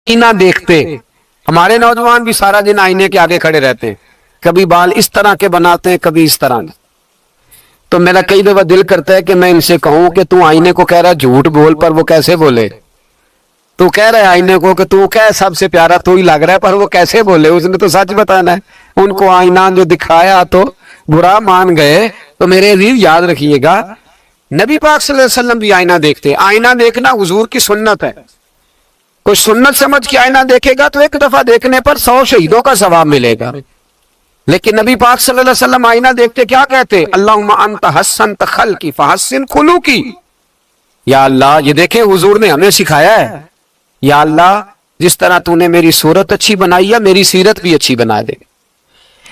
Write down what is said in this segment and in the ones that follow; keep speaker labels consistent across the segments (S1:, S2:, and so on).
S1: آئینہ دیکھتے. ہمارے نوجوان بھی سارا دن آئینے کے آگے کھڑے رہتے ہیں، کبھی بال اس طرح کے بناتے ہیں، کبھی اس طرح کے. تو میرا کئی دفعہ دل کرتا ہے کہ میں ان سے کہوں کہ تو آئینے کو کہہ رہا جھوٹ بول، پر وہ کیسے بولے؟ تو کہہ رہا ہے آئینے کو کہ تو کیا سب سے پیارا تو ہی لگ رہا ہے، پر وہ کیسے بولے؟ اس نے تو سچ بتانا ہے. ان کو آئینہ جو دکھایا تو برا مان گئے. تو میرے عزیز یاد رکھیے گا، نبی پاک صلی اللہ علیہ وسلم بھی آئینہ دیکھتے. آئینہ دیکھنا حضور کی سنت ہے. کوئی سنت سمجھ کے آئینہ دیکھے گا تو ایک دفعہ دیکھنے پر 100 شہیدوں کا ثواب ملے گا. لیکن نبی پاک صلی اللہ علیہ وسلم آئینہ دیکھتے کیا کہتے؟ اللہم انت حسنت خلقی فحسن خلوقی. یا اللہ، یہ دیکھیں حضور نے ہمیں سکھایا ہے، یا اللہ جس طرح تو نے میری صورت اچھی بنائی ہے میری سیرت بھی اچھی بنا دے.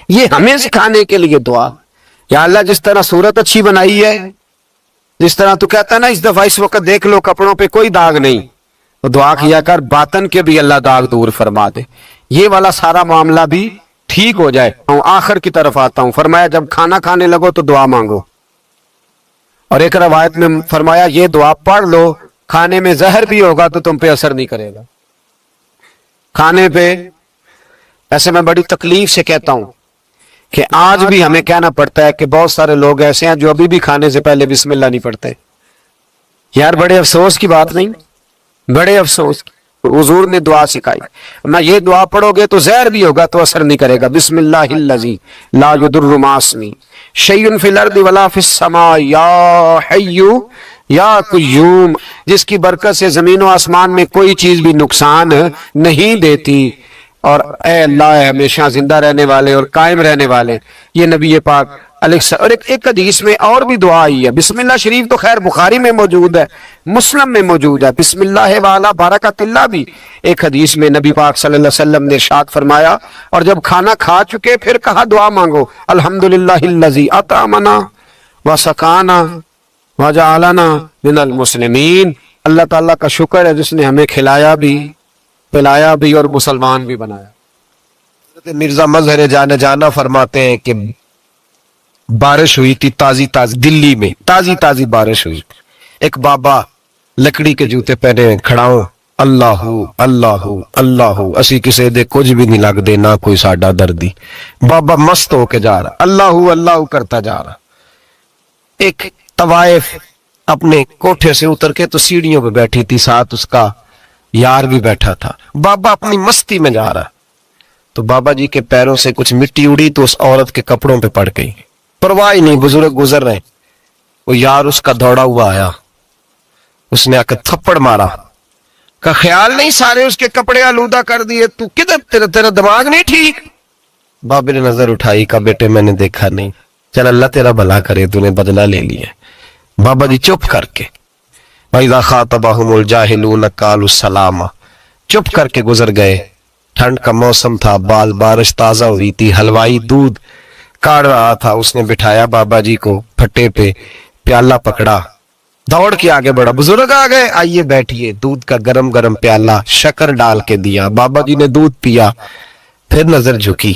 S1: یہ ہمیں سکھانے کے لیے دعا. یا اللہ جس طرح صورت اچھی بنائی ہے، جس طرح تو کہتا ہے نا اس دفعہ اس وقت دیکھ لو کپڑوں پہ کوئی داغ نہیں، تو دعا کیا کر باطن کے بھی اللہ داغ دور فرما دے، یہ والا سارا معاملہ بھی ٹھیک ہو جائے. آخر کی طرف آتا ہوں. فرمایا جب کھانا کھانے لگو تو دعا مانگو. اور ایک روایت میں فرمایا یہ دعا پڑھ لو، کھانے میں زہر بھی ہوگا تو تم پہ اثر نہیں کرے گا. کھانے پہ ایسے میں بڑی تکلیف سے کہتا ہوں کہ آج بھی ہمیں کہنا پڑتا ہے کہ بہت سارے لوگ ایسے ہیں جو ابھی بھی کھانے سے پہلے بسم اللہ نہیں پڑھتے. یار بڑے افسوس کی بات نہیں؟ بڑے افسوس کی. حضور نے دعا سکھائی، نہ یہ دعا پڑھو گے تو زہر بھی ہوگا تو اثر نہیں کرے گا. بسم اللہ الذی لا یضر مع اسمہ شیء فی الارض ولا فی السماء یا حی یا قیوم، جس کی برکت سے زمین و آسمان میں کوئی چیز بھی نقصان نہیں دیتی. اور اے اللہ ہمیشہ زندہ رہنے والے اور قائم رہنے والے، یہ نبی پاک علیہ السلام. اور ایک حدیث میں اور بھی دعا آئی ہے. بسم اللہ شریف تو خیر بخاری میں موجود ہے، مسلم میں موجود ہے. بسم اللہ وعلی برکت اللہ بھی ایک حدیث میں نبی پاک صلی اللہ علیہ وسلم نے ارشاد فرمایا. اور جب کھانا کھا چکے پھر کہا دعا مانگو، الحمدللہ الذی اطعمنا وسقانا وجعلنا من المسلمین. اللہ تعالیٰ کا شکر ہے جس نے ہمیں کھلایا بھی پلایا بھی اور مسلمان بھی بنایا. مرزا مظہر جانا فرماتے ہیں کہ بارش ہوئی تھی تازی دلی میں تازی بارش ہوئی. ایک بابا لکڑی کے جوتے پہنے کھڑا ہوں، اللہ اللہ اللہ اسی کسے دے کچھ بھی نہیں لگ دے نہ کوئی ساڈا دردی. بابا مست ہو کے جا رہا، اللہ اللہ کرتا جا رہا. ایک طوائف اپنے کوٹھے سے اتر کے تو سیڑھیوں پہ بیٹھی تھی، ساتھ اس کا یار بھی بیٹھا تھا. بابا اپنی مستی میں جا رہا تو بابا جی کے پیروں سے کچھ مٹی اڑی تو اس عورت کے کپڑوں پہ پڑ گئی. پرواہ نہیں، بزرگ گزر رہے. وہ یار اس کا دوڑا ہوا آیا، اس نے آ کے تھپڑ مارا. کا خیال نہیں سارے اس کے کپڑے آلودہ کر دیے، تو کدھر تیرا دماغ نہیں ٹھیک؟ بابے نے نظر اٹھائی، کہا بیٹے میں نے دیکھا نہیں، چل اللہ تیرا بھلا کرے، تو نے بدلہ لے لیا. بابا جی چپ کر کے وَإِذَا خَاطَبَهُمُ الْجَاهِلُونَ قَالُوا السَّلَامَ چپ کر کے گزر گئے. ٹھنڈ کا موسم تھا، بارش تازہ ہوئی تھی، حلوائی دودھ کاڑ رہا تھا. اس نے بٹھایا بابا جی کو پھٹے پہ، پیالہ پکڑا، دوڑ کے آگے بڑھا. بزرگ آ گئے، آئیے بیٹھیے. دودھ کا گرم پیالہ شکر ڈال کے دیا. بابا جی نے دودھ پیا، پھر نظر جھکی،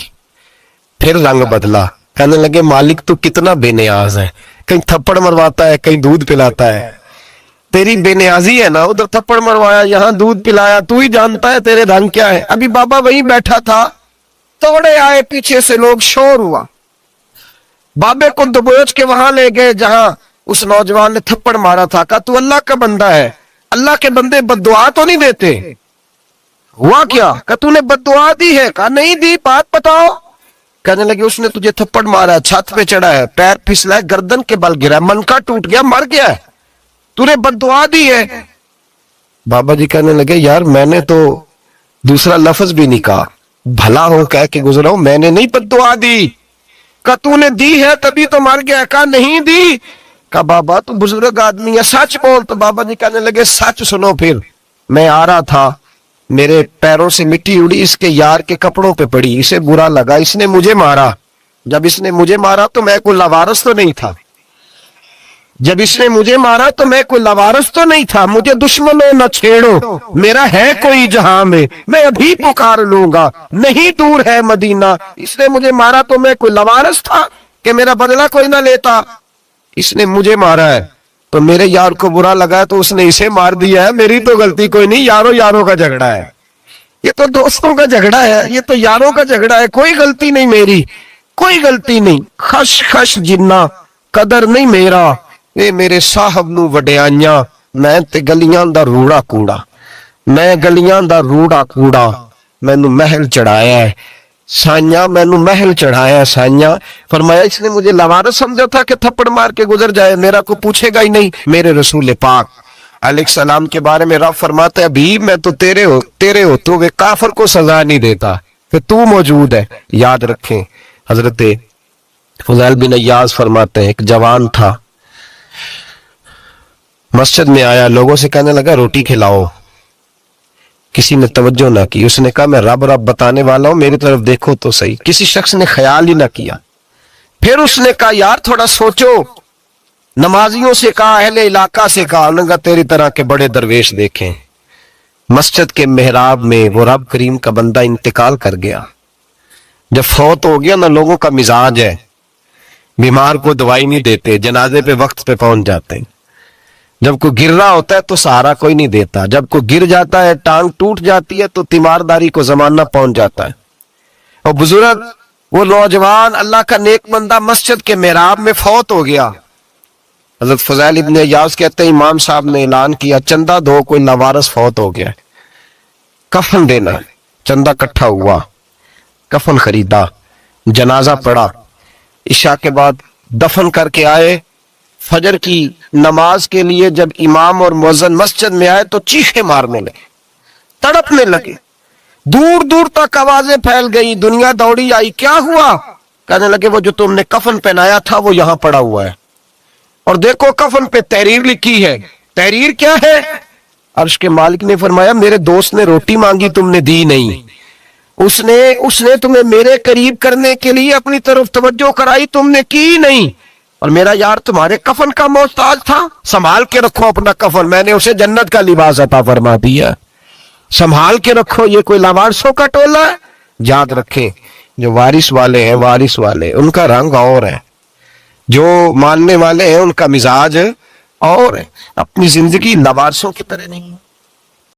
S1: پھر رنگ بدلا. کہنے لگے مالک تو کتنا بے نیاز ہے، کہیں تھپڑ مرواتا ہے کہیں دودھ پلاتا ہے. تیری بے نیازی ہے نا، ادھر تھپڑ مروایا یہاں دودھ پلایا، تو ہی جانتا ہے تیرے رنگ کیا ہے. ابھی بابا وہیں بیٹھا تھا، توڑے آئے پیچھے سے لوگ، شور ہوا. بابے کو دبوچ کے وہاں لے گئے جہاں اس نوجوان نے تھپڑ مارا تھا. کہا تو اللہ کا بندہ ہے، اللہ کے بندے بد دعا تو نہیں دیتے. ہوا کیا؟ کہا تو نے بد دعا دی ہے؟ کہا نہیں دی، بات بتاؤ. کہنے لگے اس نے تجھے تھپڑ مارا ہے، چھت پہ چڑھا ہے، پیر پھسلا ہے، گردن کے بل گرا ہے، منکا ٹوٹ گیا، مر گیا ہے، تو نے بد دعا دی ہے. بابا جی کہنے لگے یار میں نے تو دوسرا لفظ بھی نہیں کہا، بھلا ہو کہہ کے گزرا ہوں، میں نے نہیں بد دعا دی. کہا تو نے دی ہے تبھی تو مر گیا. کہا نہیں دی. کہا بابا تو بزرگ آدمی ہے، سچ بول. تو بابا جی کہنے لگے سچ سنو. پھر میں آ رہا تھا، میرے پیروں سے مٹی اڑی، اس کے یار کے کپڑوں پہ پڑی، اسے برا لگا، اس نے مجھے مارا. جب اس نے مجھے مارا تو میں کوئی لاوارث تو نہیں تھا، مجھے دشمنوں نہ چھیڑو، میرا ہے کوئی جہاں میں ابھی پکار لوں گا، نہیں دور ہے مدینہ. اس نے مجھے مارا تو میں کوئی لاوارث تھا کہ میرا بدلہ کوئی نہ لیتا. اس نے مجھے مارا ہے تو میرے یار کو برا لگا ہے تو اس نے اسے مار دیا ہے، میری تو غلطی کوئی نہیں، یاروں کا جھگڑا ہے.
S2: یہ تو دوستوں کا جھگڑا ہے, یہ تو یاروں کا جھگڑا ہے, کوئی غلطی نہیں میری, کوئی غلطی نہیں. خش خش جنہ قدر نہیں میرا, اے میرے صاحب نو وڈیاں, میں تے گلیاں دا روڑا کوڑا, میں گلیاں دا روڑا کوڑا, مینوں محل چڑھایا ہے سائیاں, مینوں محل چڑھایا ہے سائیاں. فرمایا اس نے مجھے لوارث سمجھا تھا کہ تھپڑ مار کے گزر جائے, میرا کوئی پوچھے گا ہی نہیں. میرے رسول پاک علیہ السلام کے بارے میں رب فرماتا ہے ابھی میں تو تیرے ہوتے ہوئے کافر کو سزا نہیں دیتا کہ تو موجود ہے. یاد رکھیں حضرت فضیل بن عیاض فرماتے ہیں ایک جوان تھا, مسجد میں آیا, لوگوں سے کہنے لگا روٹی کھلاؤ, کسی نے توجہ نہ کی. اس نے کہا میں رب رب بتانے والا ہوں, میری طرف دیکھو تو صحیح. کسی شخص نے خیال ہی نہ کیا. پھر اس نے کہا یار تھوڑا سوچو. نمازیوں سے کہا, اہل علاقہ سے کہا, انہوں نے کہا تیری طرح کے بڑے درویش دیکھیں. مسجد کے محراب میں وہ رب کریم کا بندہ انتقال کر گیا. جب فوت ہو گیا نا, لوگوں کا مزاج ہے بیمار کو دوائی نہیں دیتے, جنازے پہ وقت پہ پہنچ جاتے ہیں. جب کوئی گر رہا ہوتا ہے تو سہارا کوئی نہیں دیتا, جب کوئی گر جاتا ہے ٹانگ ٹوٹ جاتی ہے تو تیمارداری کو زمانہ پہنچ جاتا ہے. اور بزرگ وہ نوجوان اللہ کا نیک بندہ مسجد کے محراب میں فوت ہو گیا. حضرت فضیل ابن عیاض کہتے ہیں امام صاحب نے اعلان کیا چندہ دو, کوئی لاوارث فوت ہو گیا, کفن دینا. چندہ اکٹھا ہوا, کفن خریدا, جنازہ پڑا, عشاء کے بعد دفن کر کے آئے. فجر کی نماز کے لیے جب امام اور مؤذن مسجد میں آئے تو چیخیں مارنے لگے, تڑپنے لگے, دور دور تک آوازیں پھیل گئی. دنیا دوڑی آئی, کیا ہوا؟ کہنے لگے وہ جو تم نے کفن پہنایا تھا وہ یہاں پڑا ہوا ہے, اور دیکھو کفن پہ تحریر لکھی ہے. تحریر کیا ہے؟ عرش کے مالک نے فرمایا میرے دوست نے روٹی مانگی تم نے دی نہیں, اس نے تمہیں میرے قریب کرنے کے لیے اپنی طرف توجہ کرائی, تم نے کی نہیں, اور میرا یار تمہارے کفن کا محتاج تھا. سنبھال کے رکھو اپنا کفن, میں نے اسے جنت کا لباس عطا فرما دیا, سنبھال کے رکھو. یہ کوئی لاوارثوں کا ٹولہ ہے؟ یاد رکھیں جو وارث والے ہیں, وارث والے ان کا رنگ اور ہے, جو ماننے والے ہیں ان کا مزاج اور ہے. اپنی زندگی لاوارثوں کی طرح نہیں.